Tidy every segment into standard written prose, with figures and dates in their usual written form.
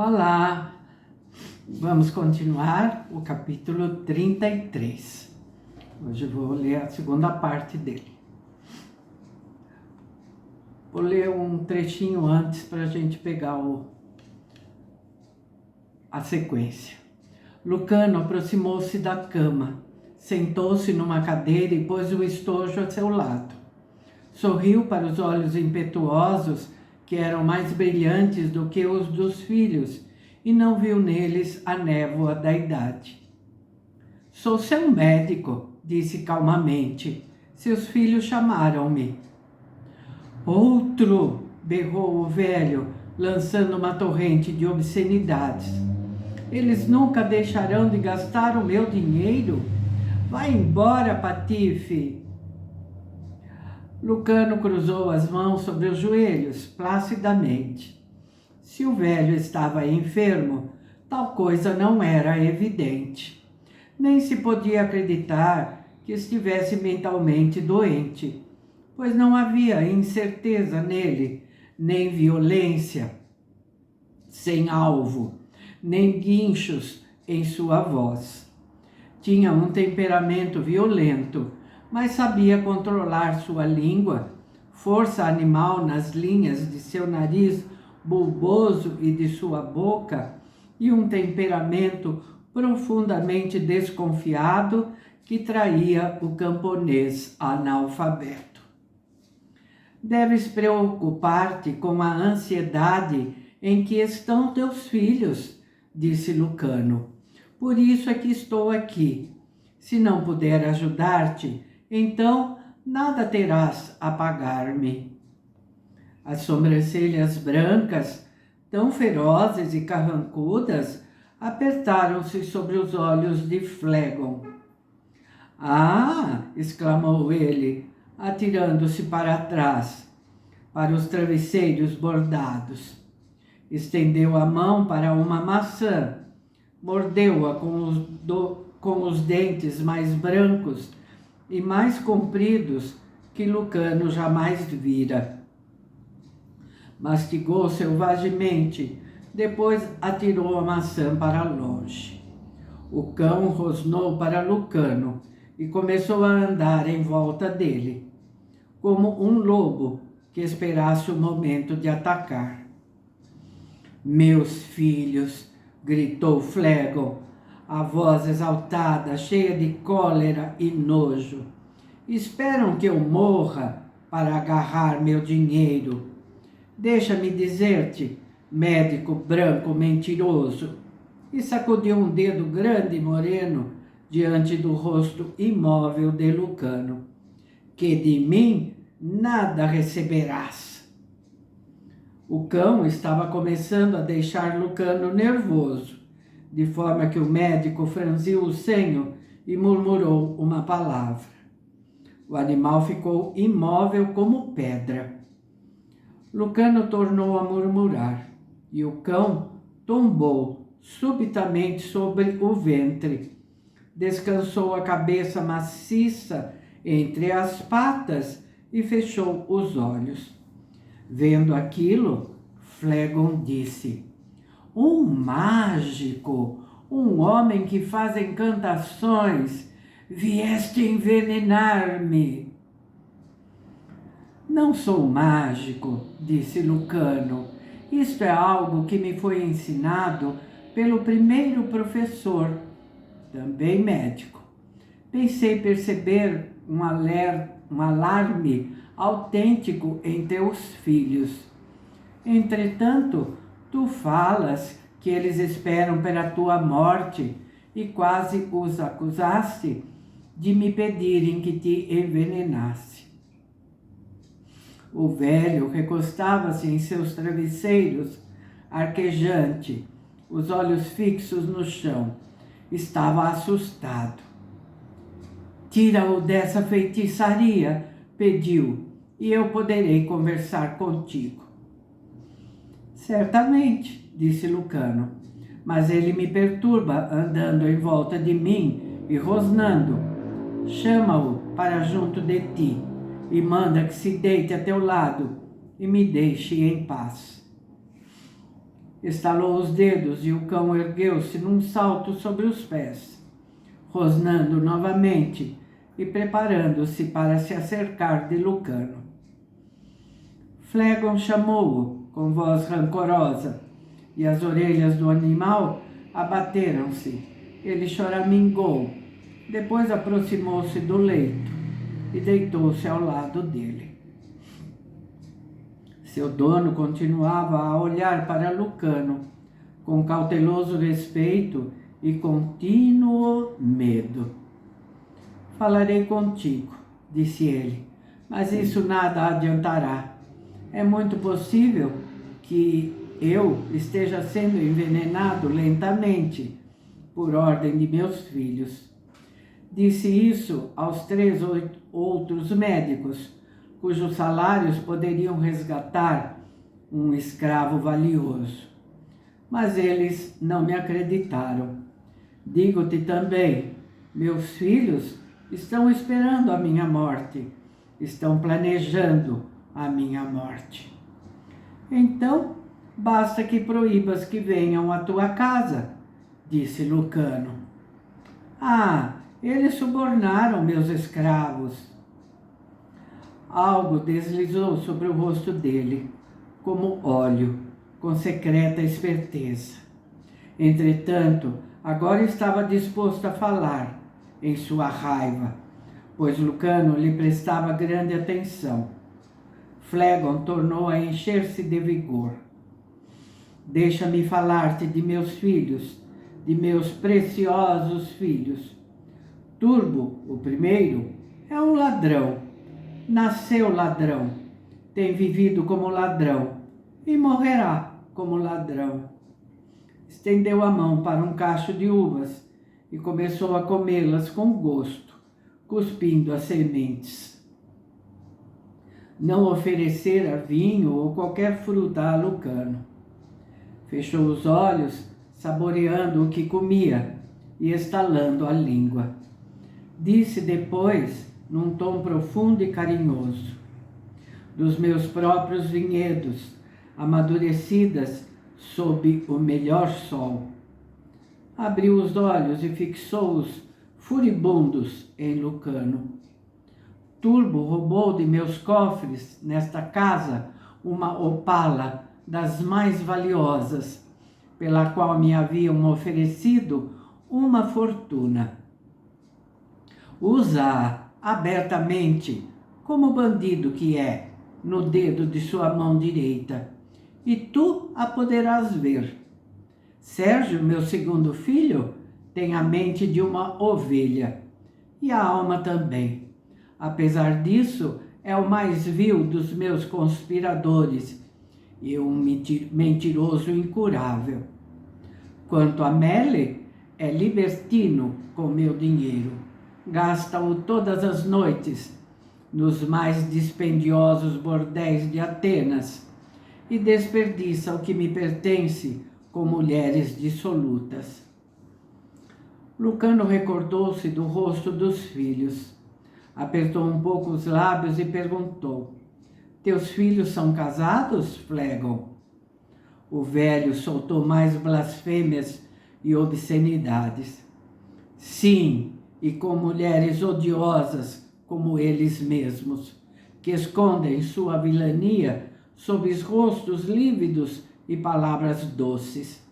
Olá, vamos continuar o capítulo 33. Hoje eu vou ler a segunda parte dele. Vou ler um trechinho antes para a gente pegar a sequência. Lucano aproximou-se da cama, sentou-se numa cadeira e pôs o estojo a seu lado. Sorriu para os olhos impetuosos, que eram mais brilhantes do que os dos filhos, e não viu neles a névoa da idade. Sou seu médico, disse calmamente. Seus filhos chamaram-me. Outro, berrou o velho, lançando uma torrente de obscenidades. Eles nunca deixarão de gastar o meu dinheiro? Vai embora, patife! Lucano cruzou as mãos sobre os joelhos, placidamente. Se o velho estava enfermo, tal coisa não era evidente. Nem se podia acreditar que estivesse mentalmente doente, pois não havia incerteza nele, nem violência sem alvo, nem guinchos em sua voz. Tinha um temperamento violento, mas sabia controlar sua língua, força animal nas linhas de seu nariz bulboso e de sua boca, e um temperamento profundamente desconfiado que traía o camponês analfabeto. Deves preocupar-te com a ansiedade em que estão teus filhos, disse Lucano. Por isso é que estou aqui. Se não puder ajudar-te, então nada terás a pagar-me. As sobrancelhas brancas, tão ferozes e carrancudas, apertaram-se sobre os olhos de Flegon. Ah! Exclamou ele, atirando-se para trás, para os travesseiros bordados. Estendeu a mão para uma maçã, mordeu-a com os dentes mais brancos e mais compridos que Lucano jamais vira. Mastigou selvagemente, depois atirou a maçã para longe. O cão rosnou para Lucano e começou a andar em volta dele, como um lobo que esperasse o momento de atacar. Meus filhos, gritou Flegon, a voz exaltada, cheia de cólera e nojo. Esperam que eu morra para agarrar meu dinheiro. Deixa-me dizer-te, médico branco mentiroso. E sacudiu um dedo grande e moreno diante do rosto imóvel de Lucano. Que de mim nada receberás. O cão estava começando a deixar Lucano nervoso, de forma que o médico franziu o senho e murmurou uma palavra. O animal ficou imóvel como pedra. Lucano tornou a murmurar, e o cão tombou subitamente sobre o ventre. Descansou a cabeça maciça entre as patas e fechou os olhos. Vendo aquilo, Flegon disse: um mágico, um homem que faz encantações, vieste envenenar-me. Não sou mágico, disse Lucano. Isto é algo que me foi ensinado pelo primeiro professor, também médico. Pensei perceber um alarme autêntico em teus filhos. Entretanto, tu falas que eles esperam pela tua morte e quase os acusaste de me pedirem que te envenenasse. O velho recostava-se em seus travesseiros, arquejante, os olhos fixos no chão. Estava assustado. Tira-o dessa feitiçaria, pediu, e eu poderei conversar contigo. Certamente, disse Lucano, mas ele me perturba andando em volta de mim e rosnando. Chama-o para junto de ti e manda que se deite a teu lado e me deixe em paz. Estalou os dedos e o cão ergueu-se num salto sobre os pés, rosnando novamente e preparando-se para se acercar de Lucano. Flegon chamou-o com voz rancorosa e as orelhas do animal abateram-se. Ele choramingou, depois aproximou-se do leito e deitou-se ao lado dele. Seu dono continuava a olhar para Lucano com cauteloso respeito e contínuo medo. Falarei contigo, disse ele, mas isso nada adiantará. É muito possível que eu esteja sendo envenenado lentamente por ordem de meus filhos. Disse isso aos 3 outros médicos, cujos salários poderiam resgatar um escravo valioso. Mas eles não me acreditaram. Digo-te também, meus filhos estão esperando a minha morte, estão planejando a minha morte. Então, basta que proíbas que venham à tua casa, disse Lucano. Ah, eles subornaram meus escravos. Algo deslizou sobre o rosto dele, como óleo, com secreta esperteza. Entretanto, agora estava disposto a falar, em sua raiva, pois Lucano lhe prestava grande atenção. Flegon tornou a encher-se de vigor. Deixa-me falar-te de meus filhos, de meus preciosos filhos. Turbo, o primeiro, é um ladrão. Nasceu ladrão, tem vivido como ladrão e morrerá como ladrão. Estendeu a mão para um cacho de uvas e começou a comê-las com gosto, cuspindo as sementes. Não oferecera vinho ou qualquer fruta a Lucano. Fechou os olhos, saboreando o que comia e estalando a língua. Disse depois, num tom profundo e carinhoso: dos meus próprios vinhedos, amadurecidas sob o melhor sol. Abriu os olhos e fixou-os furibundos em Lucano. Turbo roubou de meus cofres, nesta casa, uma opala das mais valiosas, pela qual me haviam oferecido uma fortuna. Usa-a abertamente, como bandido que é, no dedo de sua mão direita, e tu a poderás ver. Sérgio, meu segundo filho, tem a mente de uma ovelha, e a alma também. Apesar disso, é o mais vil dos meus conspiradores, e um mentiroso incurável. Quanto a Melle, é libertino com meu dinheiro. Gasta-o todas as noites nos mais dispendiosos bordéis de Atenas e desperdiça o que me pertence com mulheres dissolutas. Lucano recordou-se do rosto dos filhos, apertou um pouco os lábios e perguntou: teus filhos são casados, Flegon? O velho soltou mais blasfêmias e obscenidades. Sim, e com mulheres odiosas como eles mesmos, que escondem sua vilania sob os rostos lívidos e palavras doces.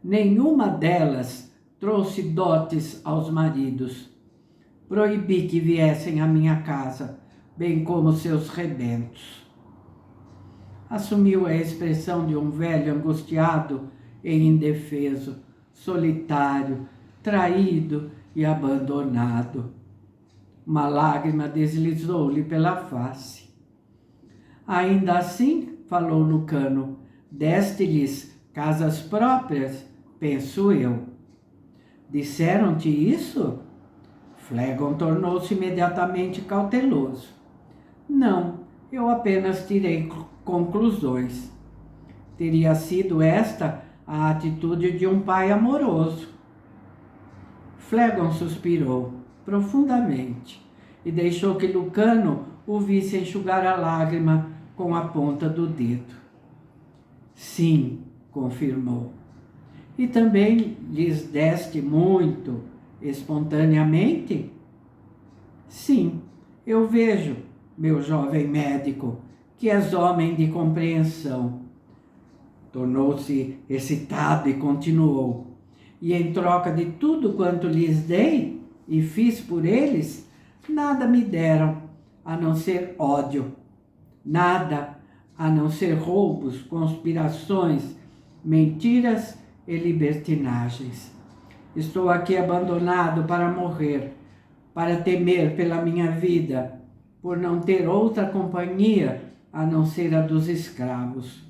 Nenhuma delas trouxe dotes aos maridos. Proibi que viessem à minha casa, bem como seus rebentos. Assumiu a expressão de um velho angustiado e indefeso, solitário, traído e abandonado. Uma lágrima deslizou-lhe pela face. Ainda assim, falou Lucano, deste-lhes casas próprias, penso eu. Disseram-te isso? Flegon tornou-se imediatamente cauteloso. Não, eu apenas tirei conclusões. Teria sido esta a atitude de um pai amoroso. Flegon suspirou profundamente e deixou que Lucano o visse enxugar a lágrima com a ponta do dedo. Sim, confirmou. E também lhes deste muito espontaneamente? Sim, eu vejo, meu jovem médico, que és homem de compreensão. Tornou-se excitado e continuou. E em troca de tudo quanto lhes dei e fiz por eles, nada me deram, a não ser ódio. Nada, a não ser roubos, conspirações, mentiras e libertinagens. Estou aqui abandonado para morrer, para temer pela minha vida, por não ter outra companhia a não ser a dos escravos.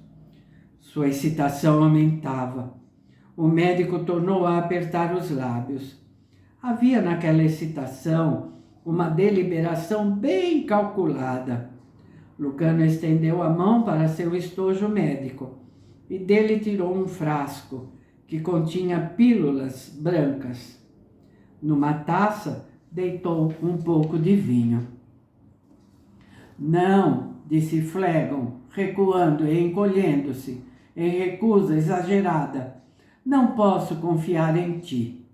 Sua excitação aumentava. O médico tornou a apertar os lábios. Havia naquela excitação uma deliberação bem calculada. Lucano estendeu a mão para seu estojo médico e dele tirou um frasco que continha pílulas brancas. Numa taça, deitou um pouco de vinho. Não, disse Flegon, recuando e encolhendo-se, em recusa exagerada. Não posso confiar em ti.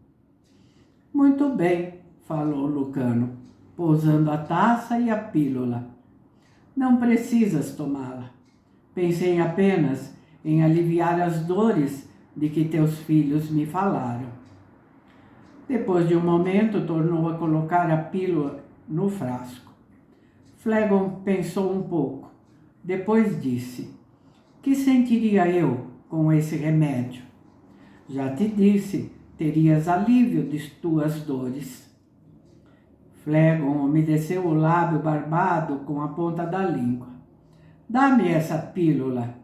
Muito bem, falou Lucano, pousando a taça e a pílula. Não precisas tomá-la. Pensei apenas em aliviar as dores de que teus filhos me falaram. Depois de um momento, tornou a colocar a pílula no frasco. Flegon pensou um pouco. Depois disse: que sentiria eu com esse remédio? Já te disse, terias alívio de tuas dores. Flegon umedeceu o lábio barbado com a ponta da língua. Dá-me essa pílula,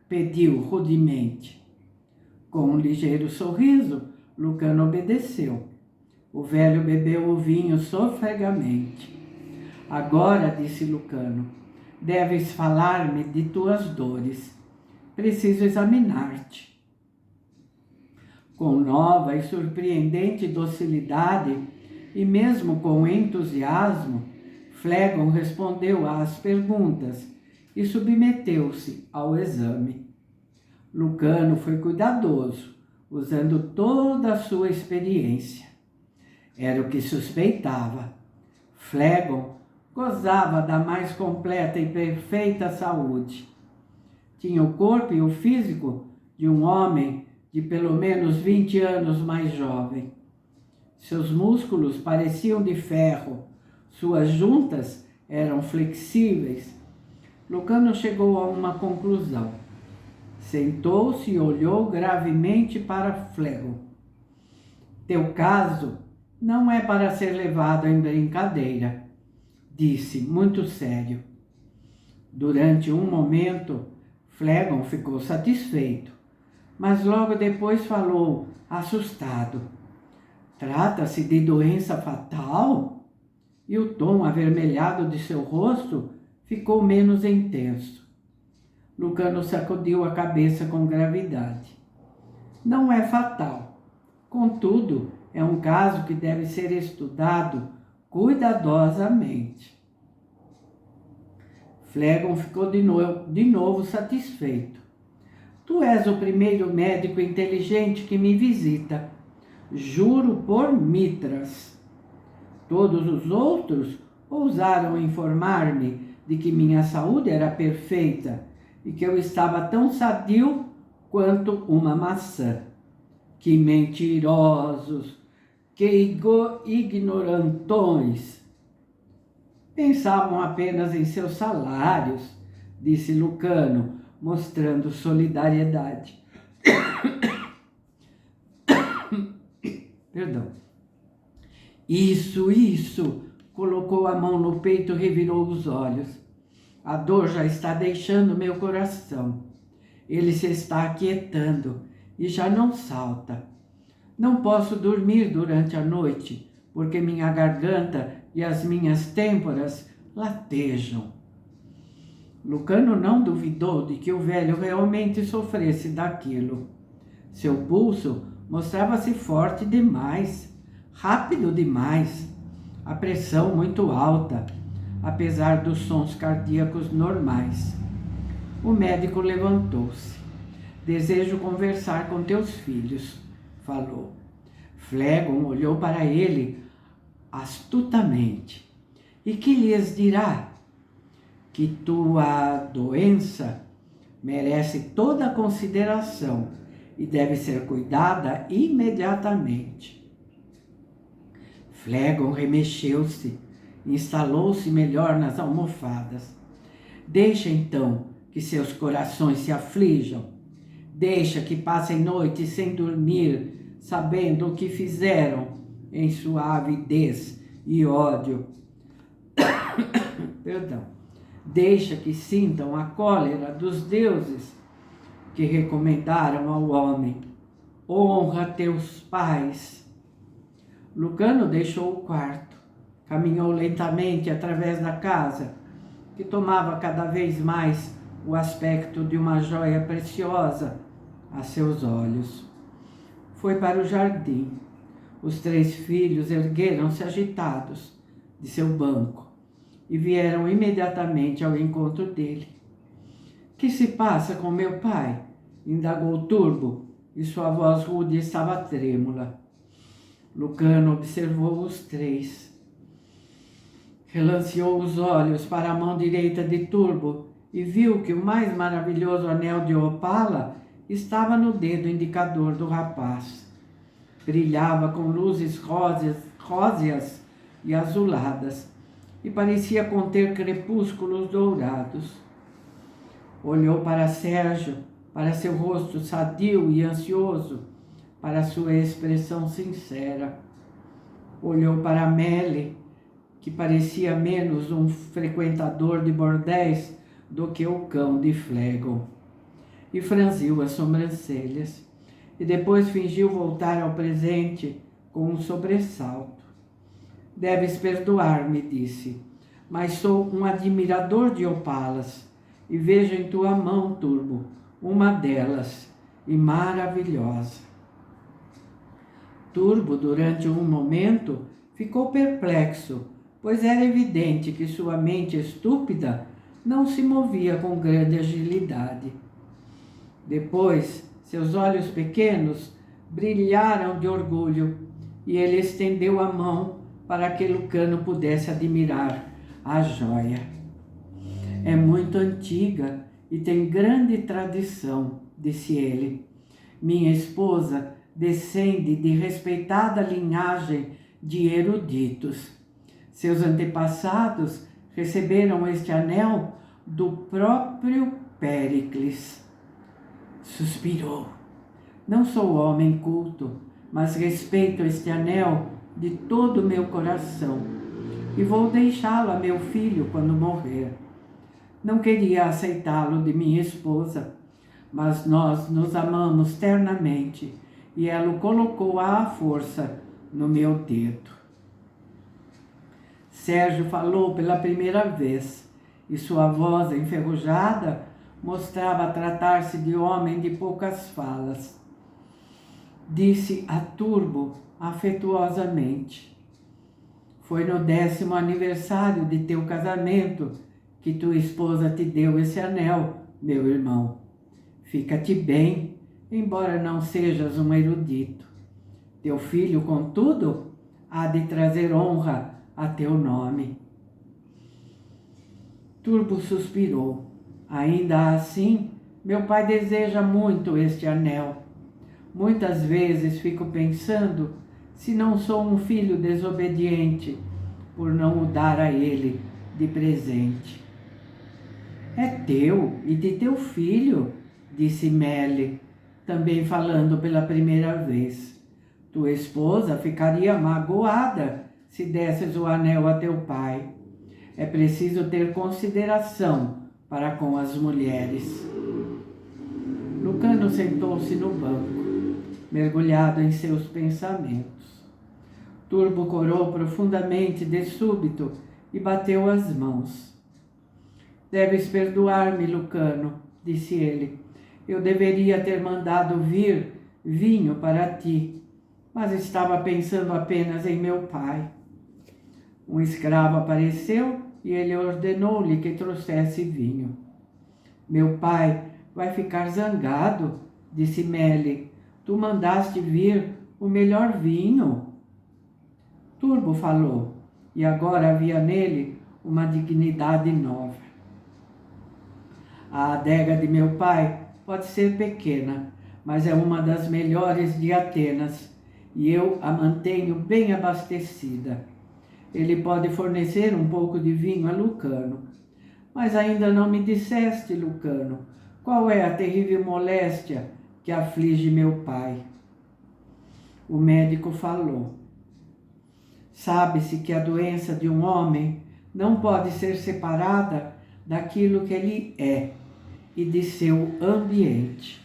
pediu rudemente. Com um ligeiro sorriso, Lucano obedeceu. O velho bebeu o vinho sofregamente. Agora, disse Lucano, deves falar-me de tuas dores. Preciso examinar-te. Com nova e surpreendente docilidade, e mesmo com entusiasmo, Flegon respondeu às perguntas e submeteu-se ao exame. Lucano foi cuidadoso, usando toda a sua experiência. Era o que suspeitava. Flegon gozava da mais completa e perfeita saúde. Tinha o corpo e o físico de um homem de pelo menos 20 anos mais jovem. Seus músculos pareciam de ferro, suas juntas eram flexíveis. Lucano chegou a uma conclusão. Sentou-se e olhou gravemente para Flegon. Teu caso não é para ser levado em brincadeira, disse, muito sério. Durante um momento, Flegon ficou satisfeito, mas logo depois falou, assustado. Trata-se de doença fatal? E o tom avermelhado de seu rosto ficou menos intenso. Lucano sacudiu a cabeça com gravidade. Não é fatal. Contudo, é um caso que deve ser estudado cuidadosamente. Flegon ficou de novo satisfeito. Tu és o primeiro médico inteligente que me visita. Juro por Mitras. Todos os outros ousaram informar-me de que minha saúde era perfeita e que eu estava tão sadio quanto uma maçã. Que mentirosos, que ignorantões. Pensavam apenas em seus salários, disse Lucano, mostrando solidariedade. Perdão. Isso, colocou a mão no peito e revirou os olhos. A dor já está deixando meu coração. Ele se está aquietando e já não salta. Não posso dormir durante a noite, porque minha garganta e as minhas têmporas latejam. Lucano não duvidou de que o velho realmente sofresse daquilo. Seu pulso mostrava-se forte demais, rápido demais, a pressão muito alta, apesar dos sons cardíacos normais. O médico levantou-se. Desejo conversar com teus filhos, falou. Flegon olhou para ele astutamente. E que lhes dirá? Que tua doença merece toda a consideração e deve ser cuidada imediatamente. Flegon remexeu-se, instalou-se melhor nas almofadas. Deixa então que seus corações se aflijam. Deixa que passem noites sem dormir, sabendo o que fizeram em sua avidez e ódio. Perdão. Deixa que sintam a cólera dos deuses que recomendaram ao homem. Honra teus pais. Lucano deixou o quarto, caminhou lentamente através da casa, que tomava cada vez mais o aspecto de uma joia preciosa a seus olhos. Foi para o jardim. Os 3 filhos ergueram-se agitados de seu banco e vieram imediatamente ao encontro dele. Que se passa com meu pai? Indagou Turbo, e sua voz rude estava trêmula. Lucano observou os 3. Relanceou os olhos para a mão direita de Turbo e viu que o mais maravilhoso anel de opala estava no dedo indicador do rapaz. Brilhava com luzes róseas e azuladas e parecia conter crepúsculos dourados. Olhou para Sérgio, para seu rosto sadio e ansioso, para sua expressão sincera. Olhou para Melle, que parecia menos um frequentador de bordéis do que o cão de Flegon, e franziu as sobrancelhas, e depois fingiu voltar ao presente com um sobressalto. Deves perdoar-me, disse, mas sou um admirador de opalas, e vejo em tua mão, Turbo, uma delas, e maravilhosa. Turbo, durante um momento, ficou perplexo, pois era evidente que sua mente estúpida não se movia com grande agilidade. Depois, seus olhos pequenos brilharam de orgulho e ele estendeu a mão para que Lucano pudesse admirar a joia. É muito antiga e tem grande tradição, disse ele. Minha esposa descende de respeitada linhagem de eruditos. Seus antepassados receberam este anel do próprio Péricles. Suspirou. Não sou homem culto, mas respeito este anel de todo o meu coração e vou deixá-lo a meu filho quando morrer. Não queria aceitá-lo de minha esposa, mas nós nos amamos ternamente e ela o colocou à força no meu dedo. Sérgio falou pela primeira vez e sua voz enferrujada mostrava tratar-se de homem de poucas falas. Disse a Turbo afetuosamente: foi no 10º aniversário de teu casamento que tua esposa te deu esse anel, meu irmão. Fica-te bem, embora não sejas um erudito. Teu filho, contudo, há de trazer honra a teu nome. Turbo suspirou. Ainda assim, meu pai deseja muito este anel. Muitas vezes fico pensando se não sou um filho desobediente por não o dar a ele de presente. É teu e de teu filho, disse Melle, também falando pela primeira vez. Tua esposa ficaria magoada se desses o anel a teu pai. É preciso ter consideração para com as mulheres. Lucano sentou-se no banco, mergulhado em seus pensamentos. Turbo corou profundamente de súbito e bateu as mãos. Deves perdoar-me, Lucano, disse ele. Eu deveria ter mandado vir vinho para ti, mas estava pensando apenas em meu pai. Um escravo apareceu e ele ordenou-lhe que trouxesse vinho. Meu pai vai ficar zangado, disse Meli. Tu mandaste vir o melhor vinho. Turbo falou, e agora havia nele uma dignidade nova. A adega de meu pai pode ser pequena, mas é uma das melhores de Atenas, e eu a mantenho bem abastecida. Ele pode fornecer um pouco de vinho a Lucano. Mas ainda não me disseste, Lucano, qual é a terrível moléstia que aflige meu pai? O médico falou. Sabe-se que a doença de um homem não pode ser separada daquilo que ele é e de seu ambiente.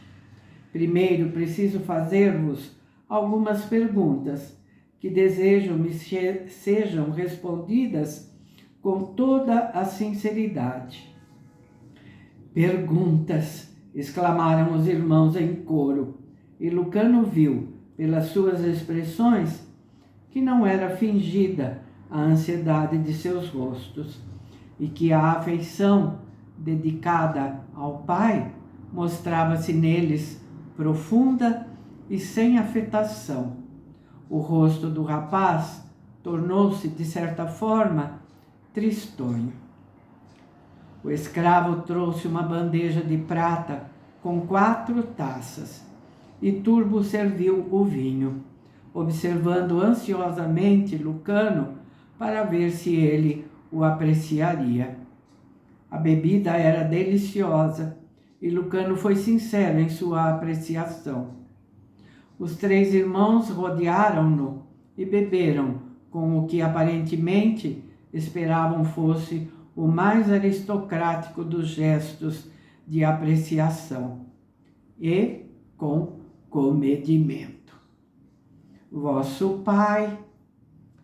Primeiro preciso fazer-vos algumas perguntas que desejo me sejam respondidas com toda a sinceridade. Perguntas! Exclamaram os irmãos em coro, e Lucano viu, pelas suas expressões, que não era fingida a ansiedade de seus rostos, e que a afeição dedicada ao pai mostrava-se neles profunda e sem afetação. O rosto do rapaz tornou-se, de certa forma, tristonho. O escravo trouxe uma bandeja de prata com 4 taças e Turbo serviu o vinho, observando ansiosamente Lucano para ver se ele o apreciaria. A bebida era deliciosa e Lucano foi sincero em sua apreciação. Os 3 irmãos rodearam-no e beberam com o que aparentemente esperavam fosse o mais aristocrático dos gestos de apreciação e com comedimento. Vosso pai,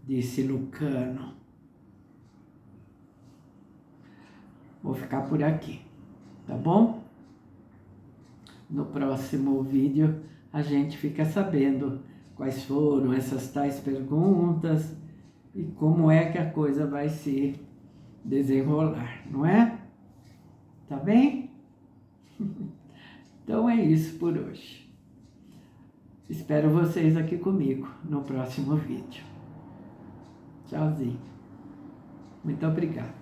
disse Lucano. Vou ficar por aqui, tá bom? No próximo vídeo a gente fica sabendo quais foram essas tais perguntas e como é que a coisa vai se desenrolar, não é? Tá bem? Então é isso por hoje. Espero vocês aqui comigo no próximo vídeo. Tchauzinho. Muito obrigada.